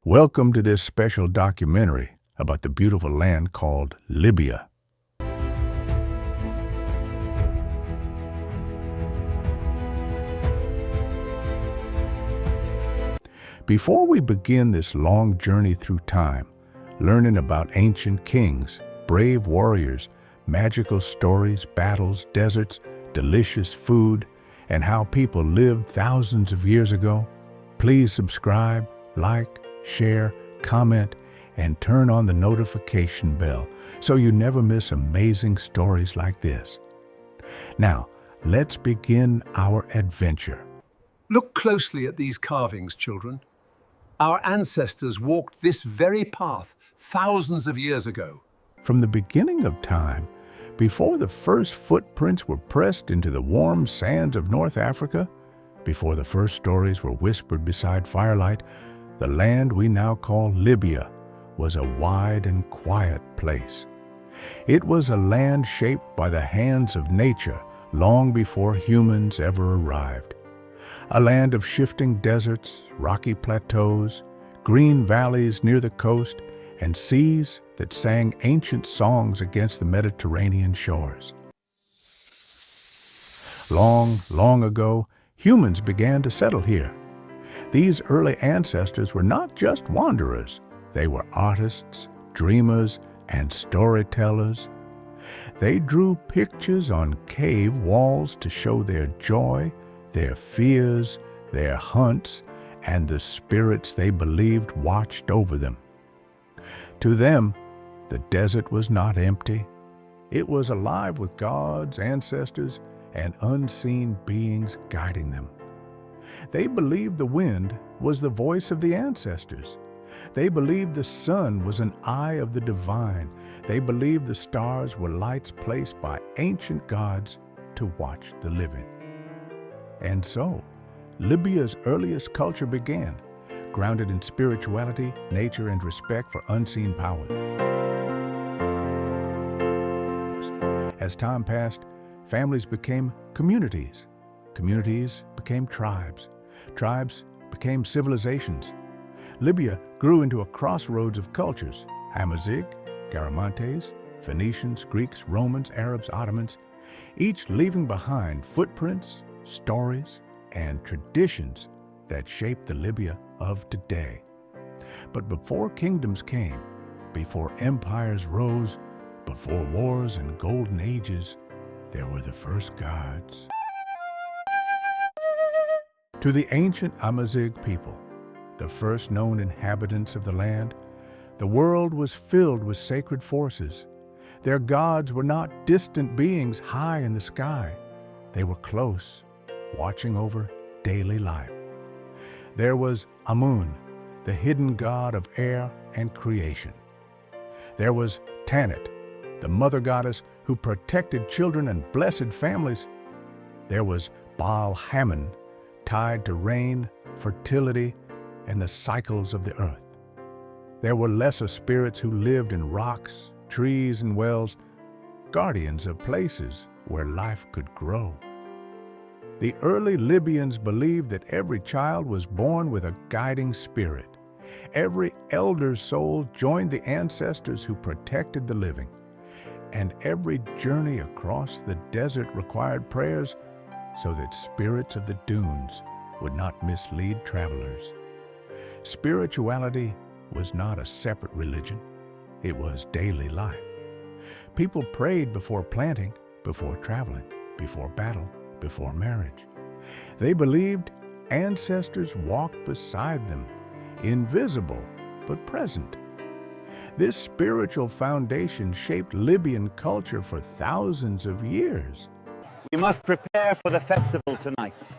Welcome to this special documentary about the beautiful land called Libya. Before we begin this long journey through time, learning about ancient kings, brave warriors, magical stories, battles, deserts, delicious food, and how people lived thousands of years ago, please subscribe, like, share, comment, and turn on the notification bell so you never miss amazing stories like this. Now, let's begin our adventure. Look closely at these carvings, children. Our ancestors walked this very path thousands of years ago. From the beginning of time, before the first footprints were pressed into the warm sands of North Africa, before the first stories were whispered beside firelight, the land we now call Libya was a wide and quiet place. It was a land shaped by the hands of nature long before humans ever arrived. A land of shifting deserts, rocky plateaus, green valleys near the coast, and seas that sang ancient songs against the Mediterranean shores. Long ago, humans began to settle here. These early ancestors were not just wanderers. They were artists, dreamers, and storytellers. They drew pictures on cave walls to show their joy, their fears, their hunts, and the spirits they believed watched over them. To them, the desert was not empty. It was alive with gods, ancestors, and unseen beings guiding them. They believed the wind was the voice of the ancestors. They believed the sun was an eye of the divine. They believed the stars were lights placed by ancient gods to watch the living. And so, Libya's earliest culture began, grounded in spirituality, nature, and respect for unseen powers. As time passed, families became communities. Communities became tribes. Tribes became civilizations. Libya grew into a crossroads of cultures: Amazigh, Garamantes, Phoenicians, Greeks, Romans, Arabs, Ottomans, each leaving behind footprints, stories, and traditions that shaped the Libya of today. But before kingdoms came, before empires rose, before wars and golden ages, there were the first gods. To the ancient Amazigh people, the first known inhabitants of the land, the world was filled with sacred forces. Their gods were not distant beings high in the sky. They were close, watching over daily life. There was Amun, the hidden god of air and creation. There was Tanit, the mother goddess who protected children and blessed families. There was Baal Hammon, tied to rain, fertility, and the cycles of the earth. There were lesser spirits who lived in rocks, trees, and wells, guardians of places where life could grow. The early Libyans believed that every child was born with a guiding spirit. Every elder's soul joined the ancestors who protected the living. And every journey across the desert required prayers so that spirits of the dunes would not mislead travelers. Spirituality was not a separate religion. It was daily life. People prayed before planting, before traveling, before battle, before marriage. They believed ancestors walked beside them, invisible but present. This spiritual foundation shaped Libyan culture for thousands of years. We must prepare for the festival tonight.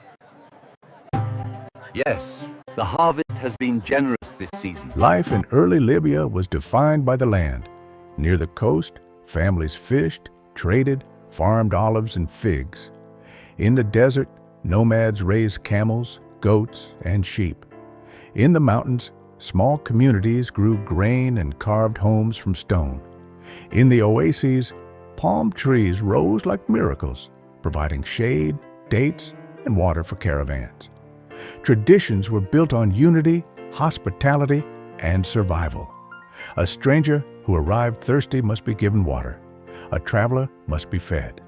Yes, the harvest has been generous this season. Life in early Libya was defined by the land. Near the coast, families fished, traded, farmed olives and figs. In the desert, nomads raised camels, goats, and sheep. In the mountains, small communities grew grain and carved homes from stone. In the oases, palm trees rose like miracles, providing shade, dates, and water for caravans. Traditions were built on unity, hospitality, and survival. A stranger who arrived thirsty must be given water. A traveler must be fed.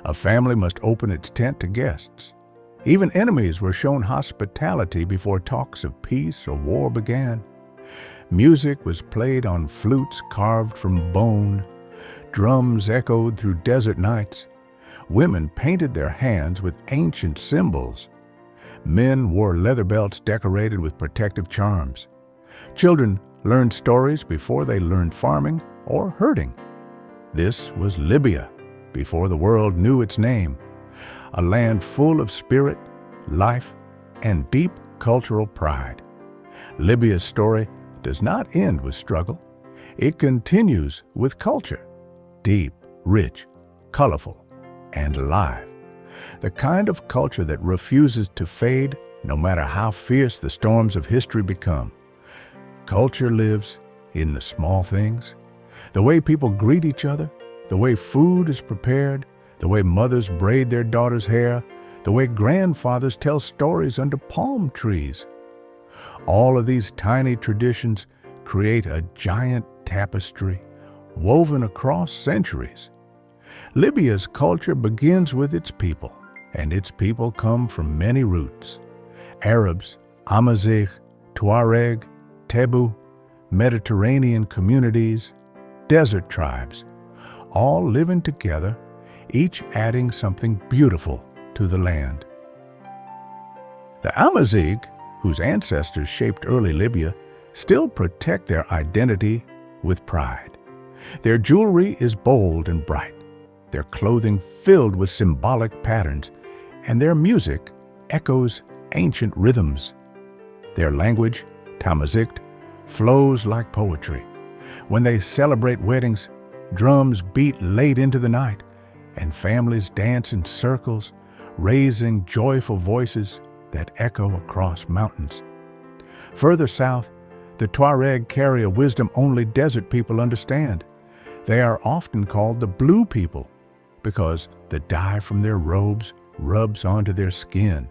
A family must open its tent to guests. Even enemies were shown hospitality before talks of peace or war began. Music was played on flutes carved from bone. Drums echoed through desert nights. Women painted their hands with ancient symbols. Men wore leather belts decorated with protective charms. Children learned stories before they learned farming or herding. This was Libya before the world knew its name, a land full of spirit, life, and deep cultural pride. Libya's story does not end with struggle. It continues with culture, deep, rich, colorful, and alive. The kind of culture that refuses to fade no matter how fierce the storms of history become. Culture lives in the small things, the way people greet each other, the way food is prepared, the way mothers braid their daughters' hair, the way grandfathers tell stories under palm trees. All of these tiny traditions create a giant tapestry woven across centuries. Libya's culture begins with its people, and its people come from many roots. Arabs, Amazigh, Tuareg, Tebu, Mediterranean communities, desert tribes, all living together, each adding something beautiful to the land. The Amazigh, whose ancestors shaped early Libya, still protect their identity with pride. Their jewelry is bold and bright, their clothing filled with symbolic patterns, and their music echoes ancient rhythms. Their language, Tamazight, flows like poetry. When they celebrate weddings, drums beat late into the night, and families dance in circles, raising joyful voices that echo across mountains. Further south, the Tuareg carry a wisdom only desert people understand. They are often called the blue people because the dye from their robes rubs onto their skin.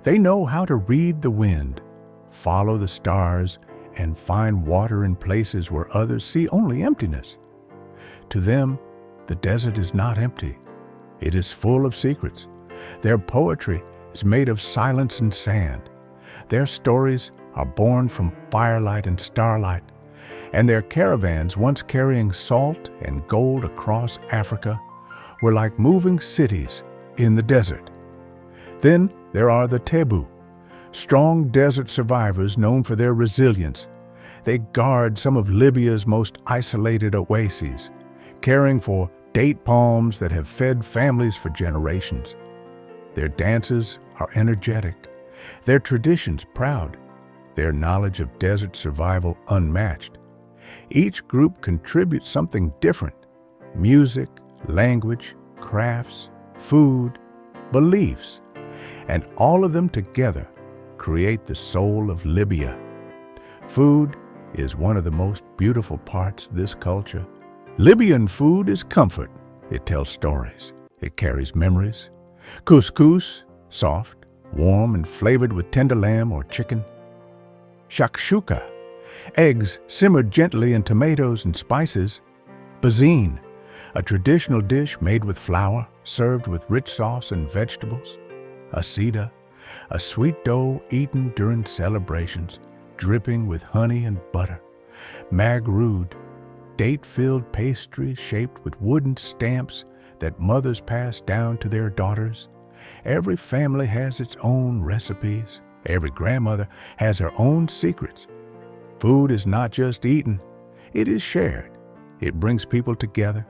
They know how to read the wind, follow the stars, and find water in places where others see only emptiness. To them, the desert is not empty. It is full of secrets. Their poetry is made of silence and sand. Their stories are born from firelight and starlight, and their caravans, once carrying salt and gold across Africa, were like moving cities in the desert. Then there are the Tebu, strong desert survivors known for their resilience. They guard some of Libya's most isolated oases, caring for date palms that have fed families for generations. Their dances are energetic, their traditions proud, their knowledge of desert survival unmatched. Each group contributes something different: music, language, crafts, food, beliefs, and all of them together create the soul of Libya. Food is one of the most beautiful parts of this culture. Libyan food is comfort. It tells stories. It carries memories. Couscous, soft, warm, and flavored with tender lamb or chicken. Shakshuka, eggs simmered gently in tomatoes and spices. Bazine, a traditional dish made with flour, served with rich sauce and vegetables. Asida, a sweet dough eaten during celebrations, dripping with honey and butter. Magrood, date-filled pastry shaped with wooden stamps that mothers pass down to their daughters. Every family has its own recipes. Every grandmother has her own secrets. Food is not just eaten, it is shared. It brings people together.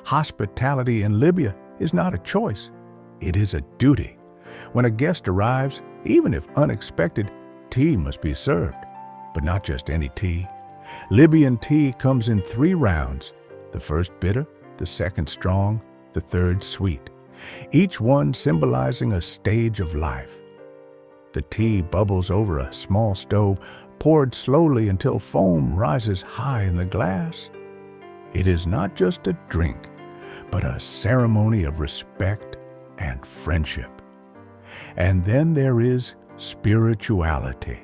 Hospitality in Libya is not a choice, it is a duty. When a guest arrives, even if unexpected, tea must be served. But not just any tea. Libyan tea comes in 3 rounds: the first bitter, the second strong, the third sweet, each one symbolizing a stage of life. The tea bubbles over a small stove, poured slowly until foam rises high in the glass. It is not just a drink, but a ceremony of respect and friendship. And then there is spirituality,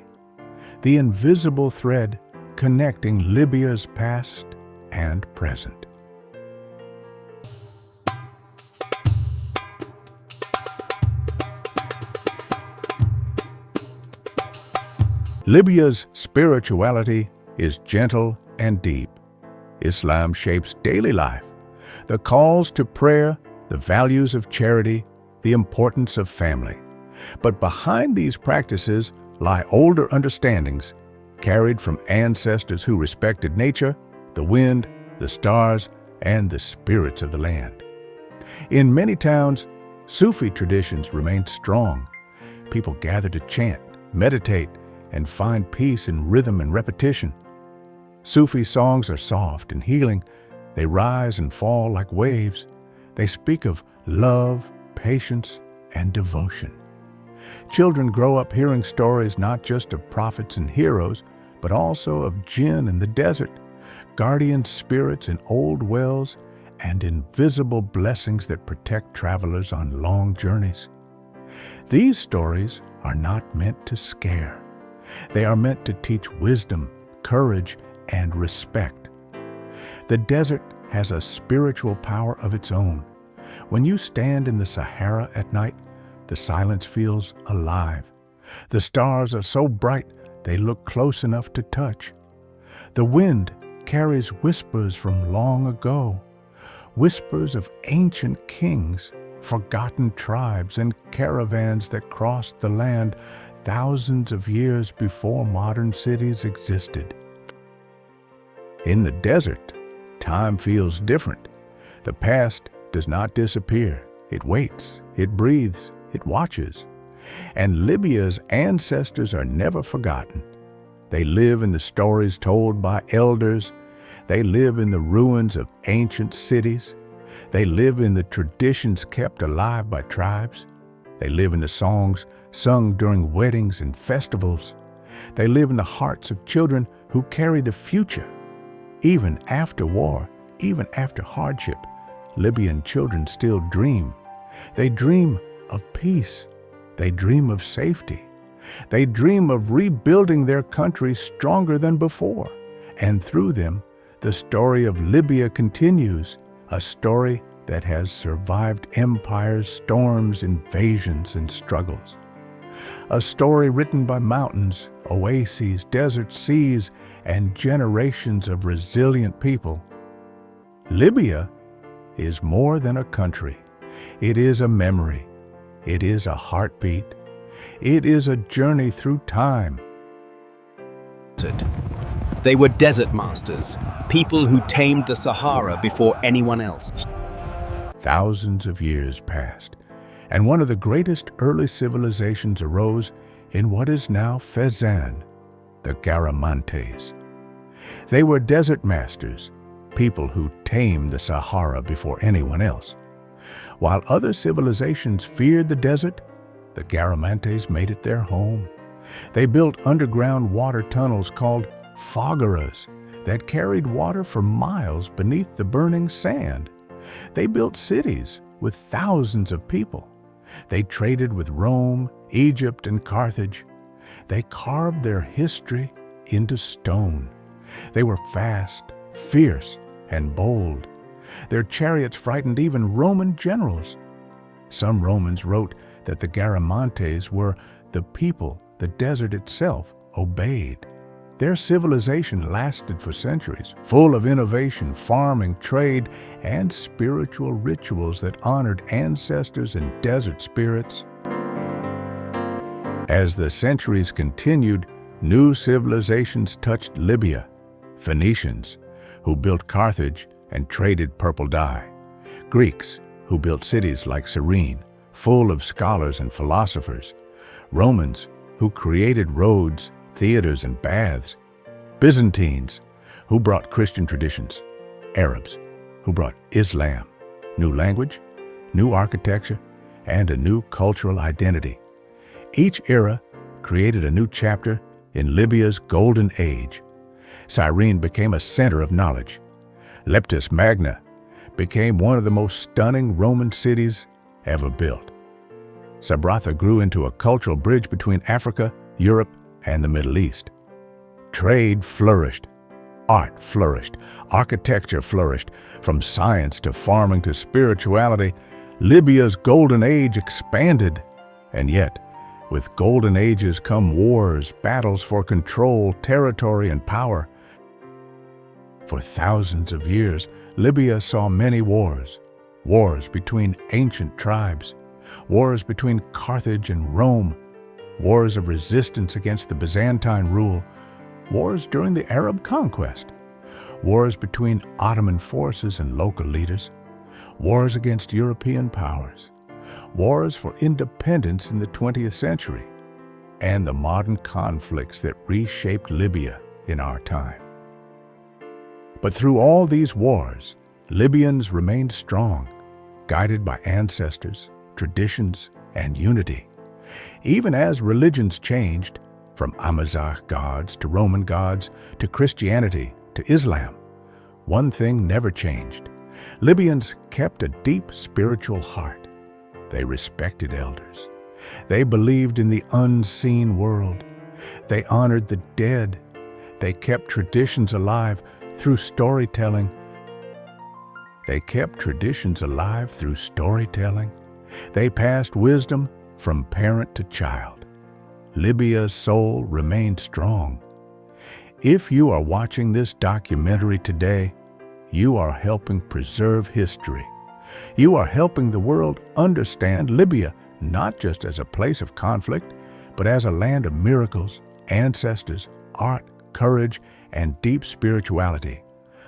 the invisible thread connecting Libya's past and present. Libya's spirituality is gentle and deep. Islam shapes daily life. The calls to prayer, the values of charity, the importance of family. But behind these practices lie older understandings carried from ancestors who respected nature, the wind, the stars, and the spirits of the land. In many towns, Sufi traditions remain strong. People gather to chant, meditate, and find peace in rhythm and repetition. Sufi songs are soft and healing. They rise and fall like waves. They speak of love, patience, and devotion. Children grow up hearing stories not just of prophets and heroes, but also of jinn in the desert, guardian spirits in old wells, and invisible blessings that protect travelers on long journeys. These stories are not meant to scare. They are meant to teach wisdom, courage, and respect. The desert has a spiritual power of its own. When you stand in the Sahara at night, the silence feels alive. The stars are so bright they look close enough to touch. The wind carries whispers from long ago, whispers of ancient kings, forgotten tribes, and caravans that crossed the land thousands of years before modern cities existed. In the desert, time feels different. The past does not disappear. It waits, it breathes, it watches. And Libya's ancestors are never forgotten. They live in the stories told by elders. They live in the ruins of ancient cities. They live in the traditions kept alive by tribes. They live in the songs sung during weddings and festivals. They live in the hearts of children who carry the future. Even after war, even after hardship, Libyan children still dream. They dream of peace. They dream of safety. They dream of rebuilding their country stronger than before. And through them, the story of Libya continues, a story that has survived empires, storms, invasions, and struggles. A story written by mountains, oases, deserts, seas, and generations of resilient people. Libya is more than a country. It is a memory. It is a heartbeat. It is a journey through time. They were desert masters, people who tamed the Sahara before anyone else. Thousands of years passed, and one of the greatest early civilizations arose in what is now Fezzan, the Garamantes. They were desert masters, people who tamed the Sahara before anyone else. While other civilizations feared the desert, the Garamantes made it their home. They built underground water tunnels called fogaras that carried water for miles beneath the burning sand. They built cities with thousands of people. They traded with Rome, Egypt, and Carthage. They carved their history into stone. They were fast, fierce, and bold. Their chariots frightened even Roman generals. Some Romans wrote that the Garamantes were the people the desert itself obeyed. Their civilization lasted for centuries, full of innovation, farming, trade, and spiritual rituals that honored ancestors and desert spirits. As the centuries continued, new civilizations touched Libya. Phoenicians, who built Carthage and traded purple dye. Greeks, who built cities like Cyrene, full of scholars and philosophers. Romans, who created roads, theaters, and baths. Byzantines, who brought Christian traditions. Arabs, who brought Islam, new language, new architecture, and a new cultural identity. Each era created a new chapter in Libya's golden age. Cyrene became a center of knowledge. Leptis, Magna, became one of the most stunning Roman cities ever built. Sabratha grew into a cultural bridge between Africa, Europe, and the Middle East. Trade flourished. Art flourished. Architecture flourished. From science to farming to spirituality, Libya's golden age expanded. And yet, with golden ages come wars, battles for control, territory, and power. For thousands of years, Libya saw many wars. Wars between ancient tribes. Wars between Carthage and Rome. Wars of resistance against the Byzantine rule. Wars during the Arab conquest. Wars between Ottoman forces and local leaders. Wars against European powers. Wars for independence in the 20th century. And the modern conflicts that reshaped Libya in our time. But through all these wars, Libyans remained strong, guided by ancestors, traditions, and unity. Even as religions changed, from Amazigh gods to Roman gods to Christianity to Islam, one thing never changed. Libyans kept a deep spiritual heart. They respected elders. They believed in the unseen world. They honored the dead. They kept traditions alive through storytelling. They passed wisdom from parent to child. Libya's soul remained strong. If you are watching this documentary today, you are helping preserve history. You are helping the world understand Libya not just as a place of conflict, but as a land of miracles, ancestors, art, courage, and deep spirituality.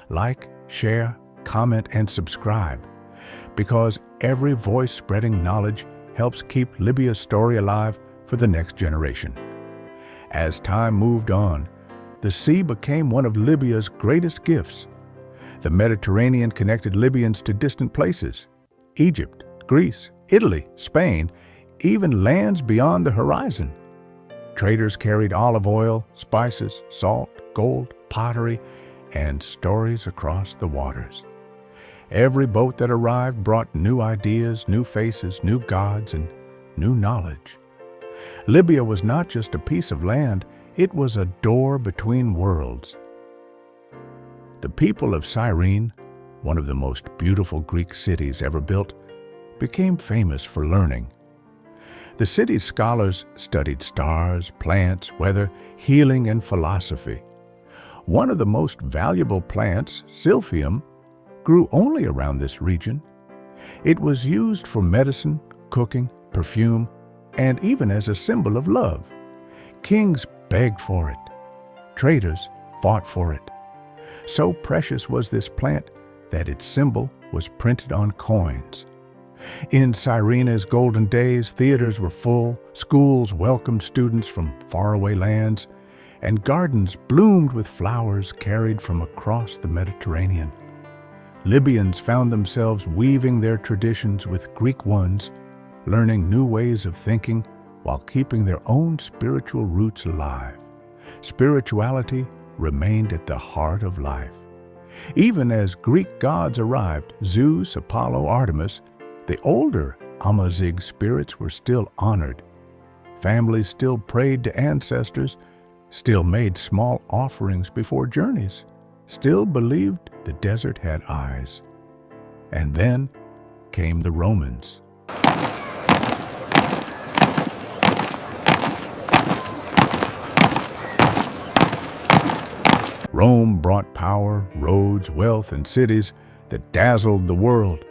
Like, share, comment, and subscribe, because every voice spreading knowledge helps keep Libya's story alive for the next generation. As time moved on, the sea became one of Libya's greatest gifts. The Mediterranean connected Libyans to distant places: Egypt, Greece, Italy, Spain, even lands beyond the horizon. Traders carried olive oil, spices, salt, gold, pottery, and stories across the waters. Every boat that arrived brought new ideas, new faces, new gods, and new knowledge. Libya was not just a piece of land, it was a door between worlds. The people of Cyrene, one of the most beautiful Greek cities ever built, became famous for learning. The city's scholars studied stars, plants, weather, healing, and philosophy. One of the most valuable plants, silphium, grew only around this region. It was used for medicine, cooking, perfume, and even as a symbol of love. Kings begged for it. Traders fought for it. So precious was this plant that its symbol was printed on coins. In Cyrene's golden days, theaters were full, schools welcomed students from faraway lands, and gardens bloomed with flowers carried from across the Mediterranean. Libyans found themselves weaving their traditions with Greek ones, learning new ways of thinking while keeping their own spiritual roots alive. Spirituality remained at the heart of life. Even as Greek gods arrived, Zeus, Apollo, Artemis, the older Amazigh spirits were still honored. Families still prayed to ancestors, still made small offerings before journeys, still believed the desert had eyes. And then came the Romans. Rome brought power, roads, wealth, and cities that dazzled the world.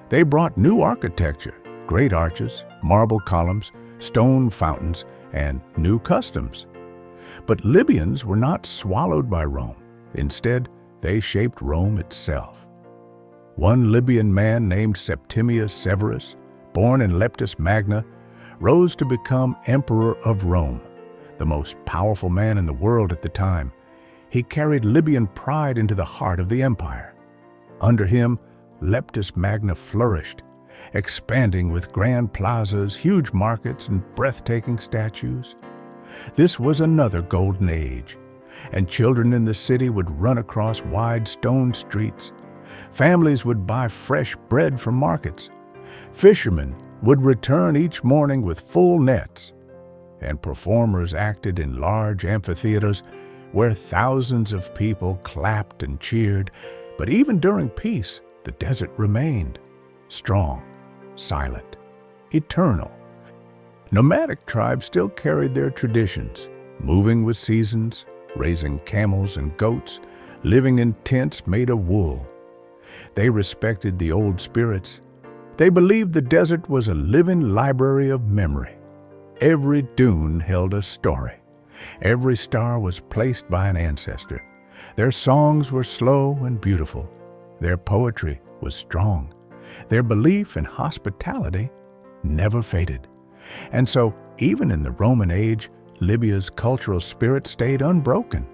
They brought new architecture, great arches, marble columns, stone fountains, and new customs. But Libyans were not swallowed by Rome. Instead, they shaped Rome itself. One Libyan man named Septimius Severus, born in Leptis, Magna, rose to become emperor of Rome, the most powerful man in the world at the time. He carried Libyan pride into the heart of the empire. Under him, Leptis Magna flourished, expanding with grand plazas, huge markets, and breathtaking statues. This was another golden age, and children in the city would run across wide stone streets. Families would buy fresh bread from markets. Fishermen would return each morning with full nets, and performers acted in large amphitheaters where thousands of people clapped and cheered. But even during peace, the desert remained strong, silent, eternal. Nomadic tribes still carried their traditions, moving with seasons, raising camels and goats, living in tents made of wool. They respected the old spirits. They believed the desert was a living library of memory. Every dune held a story. Every star was placed by an ancestor. Their songs were slow and beautiful. Their poetry was strong. Their belief in hospitality never faded. And so, even in the Roman age, Libya's cultural spirit stayed unbroken.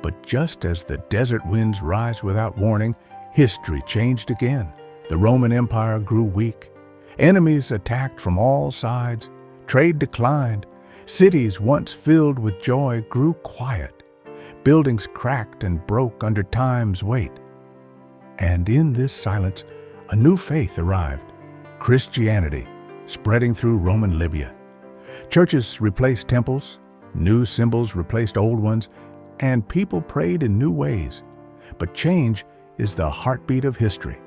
But just as the desert winds rise without warning, history changed again. The Roman Empire grew weak. Enemies attacked from all sides. Trade declined. Cities once filled with joy grew quiet. Buildings cracked and broke under time's weight. And in this silence, a new faith arrived, Christianity, spreading through Roman Libya. Churches replaced temples, new symbols replaced old ones, and people prayed in new ways. But change is the heartbeat of history,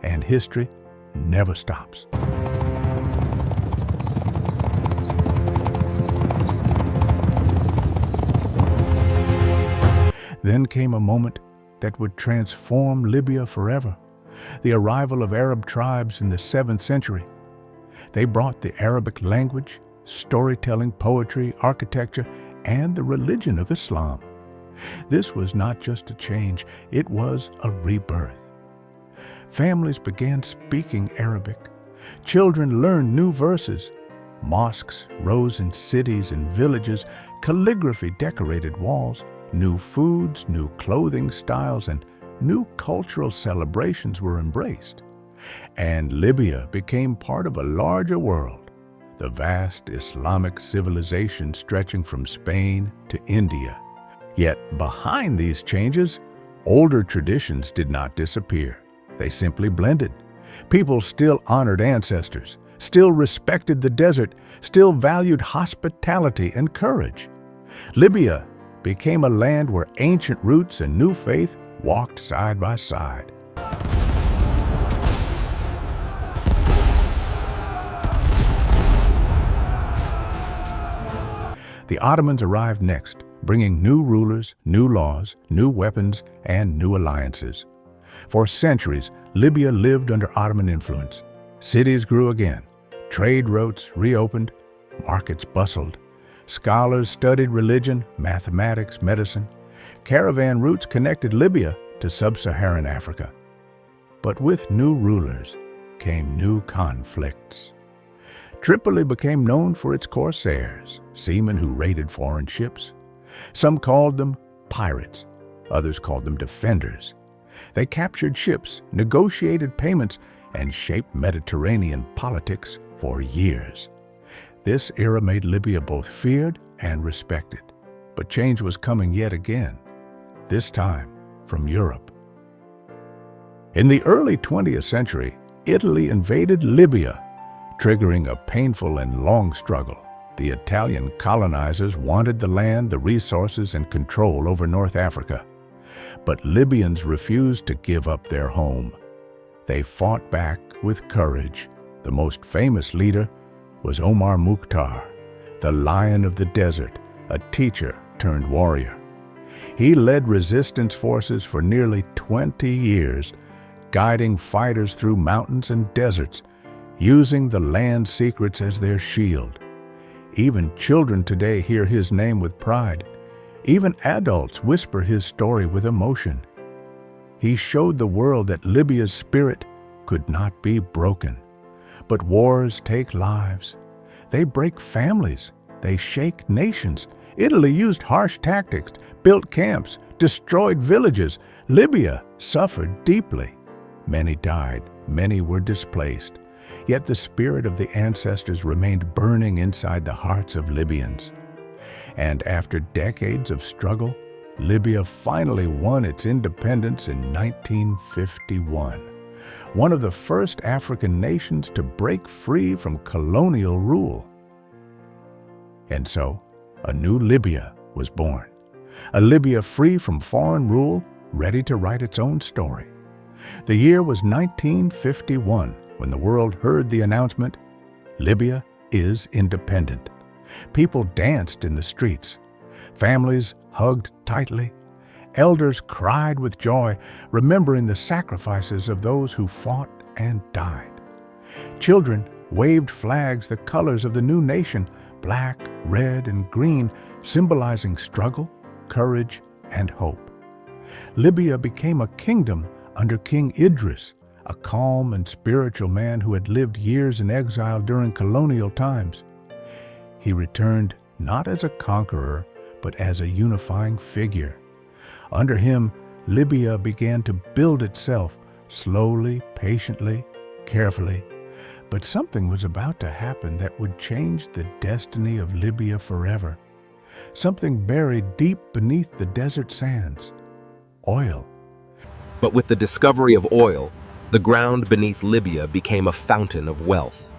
and history never stops. Then came a moment that would transform Libya forever. The arrival of Arab tribes in the 7th century. They brought the Arabic language, storytelling, poetry, architecture, and the religion of Islam. This was not just a change, it was a rebirth. Families began speaking Arabic. Children learned new verses. Mosques rose in cities and villages. Calligraphy decorated walls. New foods, new clothing styles, and new cultural celebrations were embraced. And Libya became part of a larger world, the vast Islamic civilization stretching from Spain to India. Yet behind these changes, older traditions did not disappear. They simply blended. People still honored ancestors, still respected the desert, still valued hospitality and courage. Libya became a land where ancient roots and new faith walked side by side. The Ottomans arrived next, bringing new rulers, new laws, new weapons, and new alliances. For centuries, Libya lived under Ottoman influence. Cities grew again, trade routes reopened, markets bustled. Scholars studied religion, mathematics, medicine. Caravan routes connected Libya to sub-Saharan Africa. But with new rulers came new conflicts. Tripoli became known for its corsairs, seamen who raided foreign ships. Some called them pirates, others called them defenders. They captured ships, negotiated payments, and shaped Mediterranean politics for years. This era made Libya both feared and respected. But change was coming yet again, this time from Europe. In the early 20th century, Italy invaded Libya, triggering a painful and long struggle. The Italian colonizers wanted the land, the resources, and control over North Africa. But Libyans refused to give up their home. They fought back with courage. The most famous leader was Omar Mukhtar, the Lion of the Desert, a teacher turned warrior. He led resistance forces for nearly 20 years, guiding fighters through mountains and deserts, using the land secrets as their shield. Even children today hear his name with pride. Even adults whisper his story with emotion. He showed the world that Libya's spirit could not be broken. But wars take lives. They break families. They shake nations. Italy used harsh tactics, built camps, destroyed villages. Libya suffered deeply. Many died. Many were displaced. Yet the spirit of the ancestors remained burning inside the hearts of Libyans. And after decades of struggle, Libya finally won its independence in 1951. One of the first African nations to break free from colonial rule. And so, a new Libya was born. a Libya free from foreign rule, ready to write its own story. The year was 1951 when the world heard the announcement, Libya is independent. People danced in the streets. Families hugged tightly. Elders cried with joy, remembering the sacrifices of those who fought and died. Children waved flags the colors of the new nation, black, red, and green, symbolizing struggle, courage, and hope. Libya became a kingdom under King Idris, a calm and spiritual man who had lived years in exile during colonial times. He returned not as a conqueror, but as a unifying figure. Under him, Libya began to build itself, slowly, patiently, carefully. But something was about to happen that would change the destiny of Libya forever. Something buried deep beneath the desert sands. Oil. But with the discovery of oil, the ground beneath Libya became a fountain of wealth.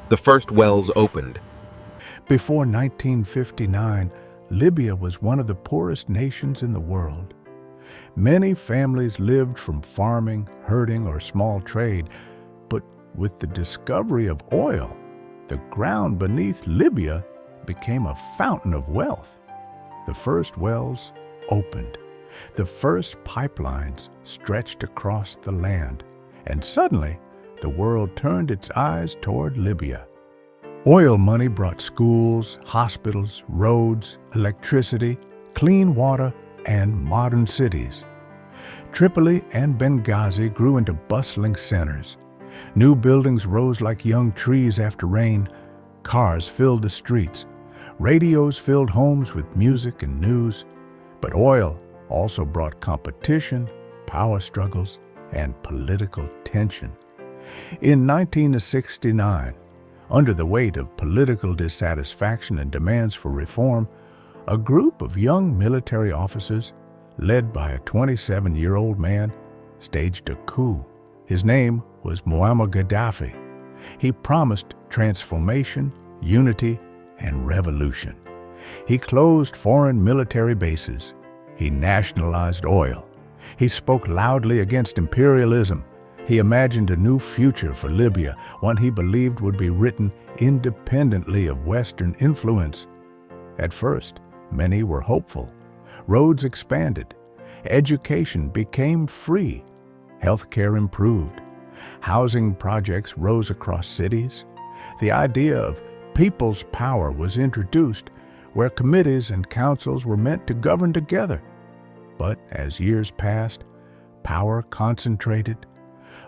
The first wells opened. Before 1959, Libya was one of the poorest nations in the world. Many families lived from farming, herding, or small trade, but with the discovery of oil, the ground beneath Libya became a fountain of wealth. The first wells opened. The first pipelines stretched across the land, and suddenly the world turned its eyes toward Libya. Oil money brought schools, hospitals, roads, electricity, clean water, and modern cities. Tripoli and Benghazi grew into bustling centers. New buildings rose like young trees after rain. Cars filled the streets. Radios filled homes with music and news. But oil also brought competition, power struggles, and political tension. In 1969, under the weight of political dissatisfaction and demands for reform, a group of young military officers, led by a 27-year-old man, staged a coup. His name was Muammar Gaddafi. He promised transformation, unity, and revolution. He closed foreign military bases. He nationalized oil. He spoke loudly against imperialism. He imagined a new future for Libya, one he believed would be written independently of Western influence. At first, many were hopeful. Roads expanded. Education became free. Healthcare improved. Housing projects rose across cities. The idea of people's power was introduced, where committees and councils were meant to govern together. But as years passed, power concentrated.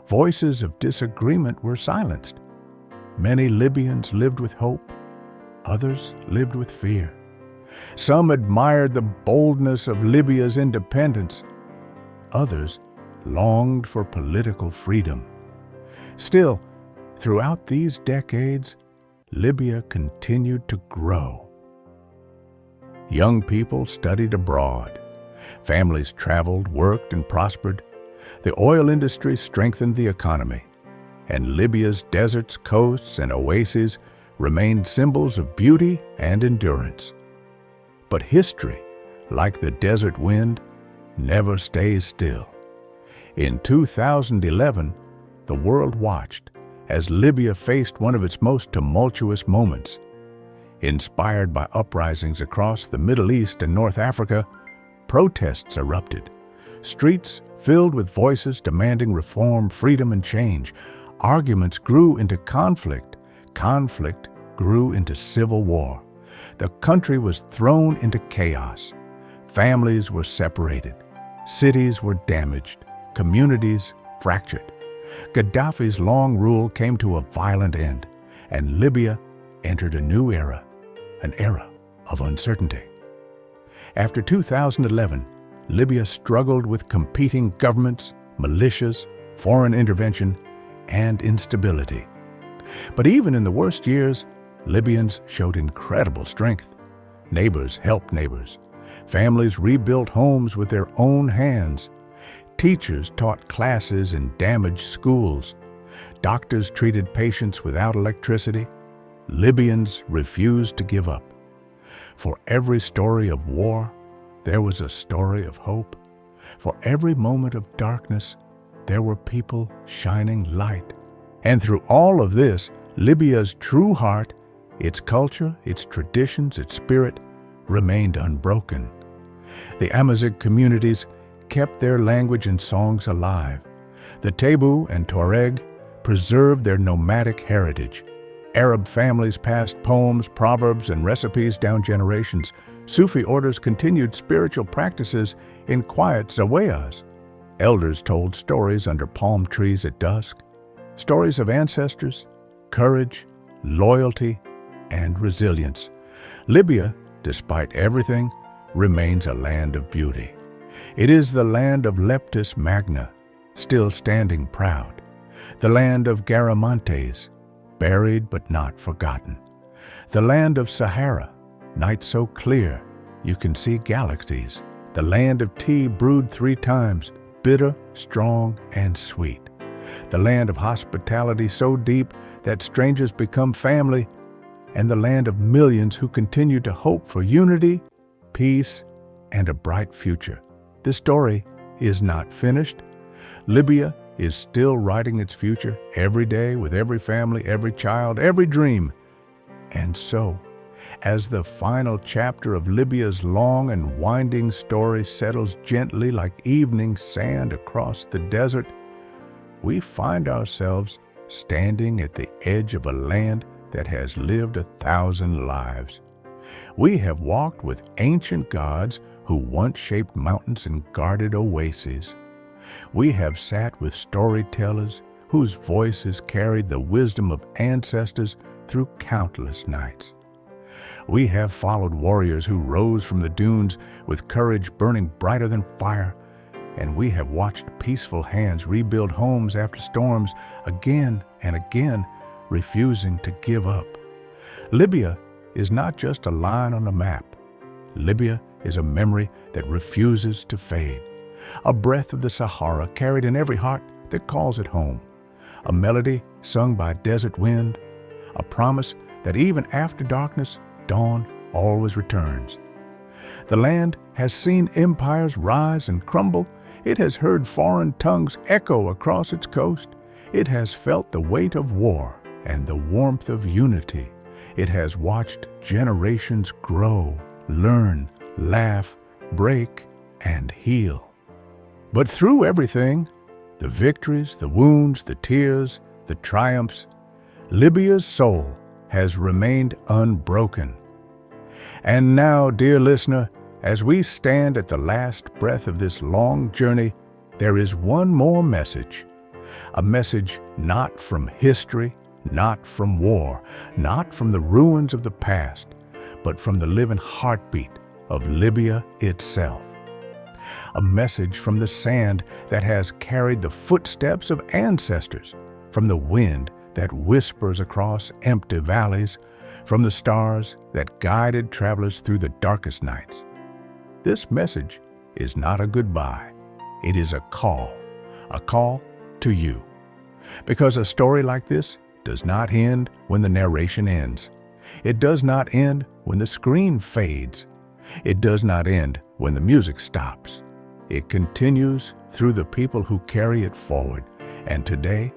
Voices of disagreement were silenced. Many Libyans lived with hope. Others lived with fear. Some admired the boldness of Libya's independence. Others longed for political freedom. Still, throughout these decades, Libya continued to grow. Young people studied abroad. Families traveled, worked, and prospered. The oil industry strengthened the economy, and Libya's deserts, coasts, and oases remained symbols of beauty and endurance. But history, like the desert wind, never stays still. In 2011, the world watched as Libya faced one of its most tumultuous moments. Inspired by uprisings across the Middle East and North Africa, protests erupted. Streets filled with voices demanding reform, freedom, and change. Arguments grew into conflict. Conflict grew into civil war. The country was thrown into chaos. Families were separated. Cities were damaged. Communities fractured. Gaddafi's long rule came to a violent end, and Libya entered a new era, an era of uncertainty. After 2011, Libya struggled with competing governments, militias, foreign intervention, and instability. But even in the worst years, Libyans showed incredible strength. Neighbors helped neighbors. Families rebuilt homes with their own hands. Teachers taught classes in damaged schools. Doctors treated patients without electricity. Libyans refused to give up. For every story of war, there was a story of hope. For every moment of darkness, there were people shining light. And through all of this, Libya's true heart, its culture, its traditions, its spirit, remained unbroken. The Amazigh communities kept their language and songs alive. The Tebu and Tuareg preserved their nomadic heritage. Arab families passed poems, proverbs, and recipes down generations. Sufi orders continued spiritual practices in quiet zawiyas. Elders told stories under palm trees at dusk, stories of ancestors, courage, loyalty, and resilience. Libya, despite everything, remains a land of beauty. It is the land of Leptis Magna, still standing proud. The land of Garamantes, buried but not forgotten. The land of Sahara, night so clear you can see galaxies. The land of tea brewed 3 times, bitter, strong, and sweet. The land of hospitality so deep that strangers become family, and the land of millions who continue to hope for unity, peace, and a bright future. This story is not finished. Libya is still writing its future every day with every family, every child, every dream. And so, as the final chapter of Libya's long and winding story settles gently like evening sand across the desert, we find ourselves standing at the edge of a land that has lived 1,000 lives. We have walked with ancient gods who once shaped mountains and guarded oases. We have sat with storytellers whose voices carried the wisdom of ancestors through countless nights. We have followed warriors who rose from the dunes with courage burning brighter than fire, and we have watched peaceful hands rebuild homes after storms again and again, refusing to give up. Libya is not just a line on a map. Libya is a memory that refuses to fade, a breath of the Sahara carried in every heart that calls it home, a melody sung by desert wind, a promise that even after darkness, dawn always returns. The land has seen empires rise and crumble. It has heard foreign tongues echo across its coast. It has felt the weight of war and the warmth of unity. It has watched generations grow, learn, laugh, break, and heal. But through everything, the victories, the wounds, the tears, the triumphs, Libya's soul has remained unbroken. And now, dear listener, as we stand at the last breath of this long journey, there is one more message. A message not from history, not from war, not from the ruins of the past, but from the living heartbeat of Libya itself. A message from the sand that has carried the footsteps of ancestors, from the wind that whispers across empty valleys, from the stars that guided travelers through the darkest nights. This message is not a goodbye. It is a call to you. Because a story like this does not end when the narration ends. It does not end when the screen fades. It does not end when the music stops. It continues through the people who carry it forward. And today,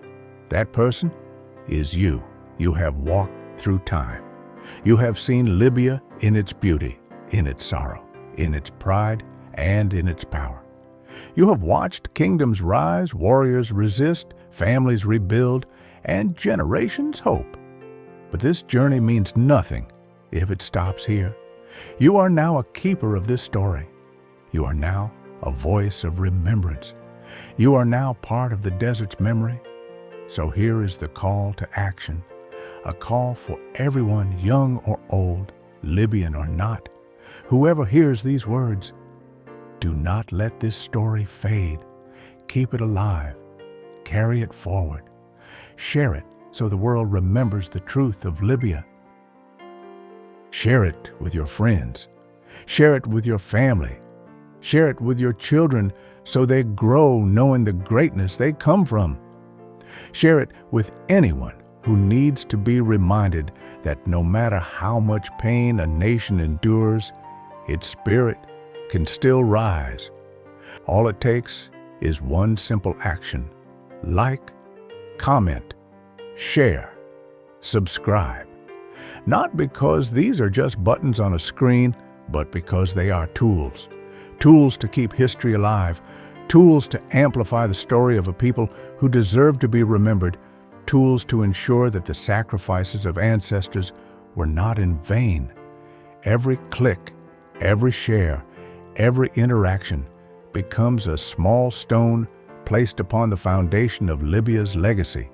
that person is you. You have walked through time. You have seen Libya in its beauty, in its sorrow, in its pride, and in its power. You have watched kingdoms rise, warriors resist, families rebuild, and generations hope. But this journey means nothing if it stops here. You are now a keeper of this story. You are now a voice of remembrance. You are now part of the desert's memory. So here is the call to action, a call for everyone, young or old, Libyan or not. Whoever hears these words, do not let this story fade. Keep it alive. Carry it forward. Share it so the world remembers the truth of Libya. Share it with your friends. Share it with your family. Share it with your children so they grow knowing the greatness they come from. Share it with anyone who needs to be reminded that no matter how much pain a nation endures, its spirit can still rise. All it takes is one simple action: like, comment, share, subscribe. Not because these are just buttons on a screen, but because they are tools. Tools to keep history alive, tools to amplify the story of a people who deserve to be remembered, tools to ensure that the sacrifices of ancestors were not in vain. Every click, every share, every interaction becomes a small stone placed upon the foundation of Libya's legacy.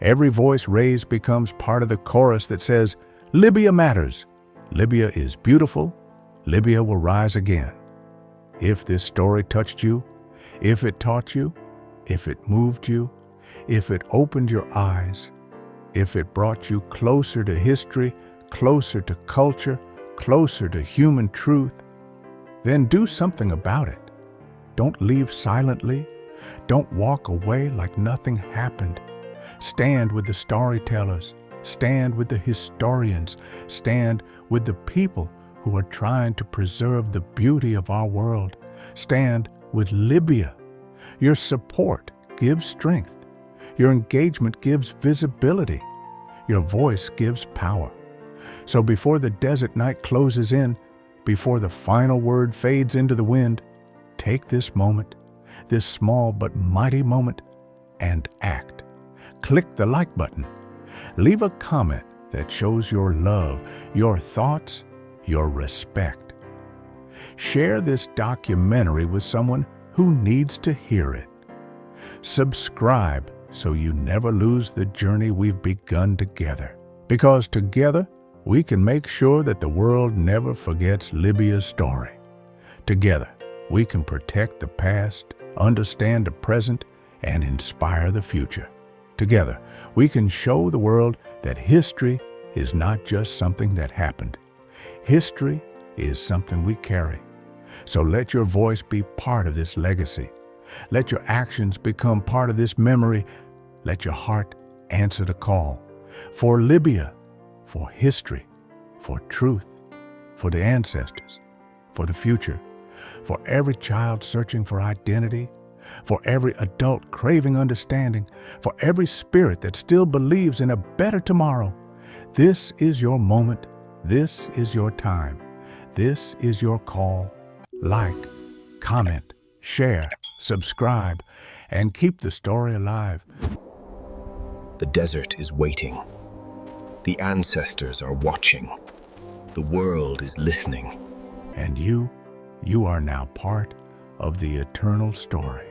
Every voice raised becomes part of the chorus that says, "Libya matters. Libya is beautiful. Libya will rise again." If this story touched you, if it taught you, if it moved you, if it opened your eyes, if it brought you closer to history, closer to culture, closer to human truth, then do something about it. Don't leave silently. Don't walk away like nothing happened. Stand with the storytellers. Stand with the historians. Stand with the people who are trying to preserve the beauty of our world. Stand with Libya. Your support gives strength. Your engagement gives visibility. Your voice gives power. So before the desert night closes in, before the final word fades into the wind, take this moment, this small but mighty moment, and act. Click the like button. Leave a comment that shows your love, your thoughts, your respect. Share this documentary with someone who needs to hear it. Subscribe so you never lose the journey we've begun together. Because together, we can make sure that the world never forgets Libya's story. Together, we can protect the past, understand the present, and inspire the future. Together, we can show the world that history is not just something that happened. History is something we carry. So let your voice be part of this legacy. Let your actions become part of this memory. Let your heart answer the call. For Libya, for history, for truth, for the ancestors, for the future, for every child searching for identity, for every adult craving understanding, for every spirit that still believes in a better tomorrow. This is your moment. This is your time. This is your call. Like, comment, share, subscribe, and keep the story alive. The desert is waiting. The ancestors are watching. The world is listening. And you are now part of the eternal story.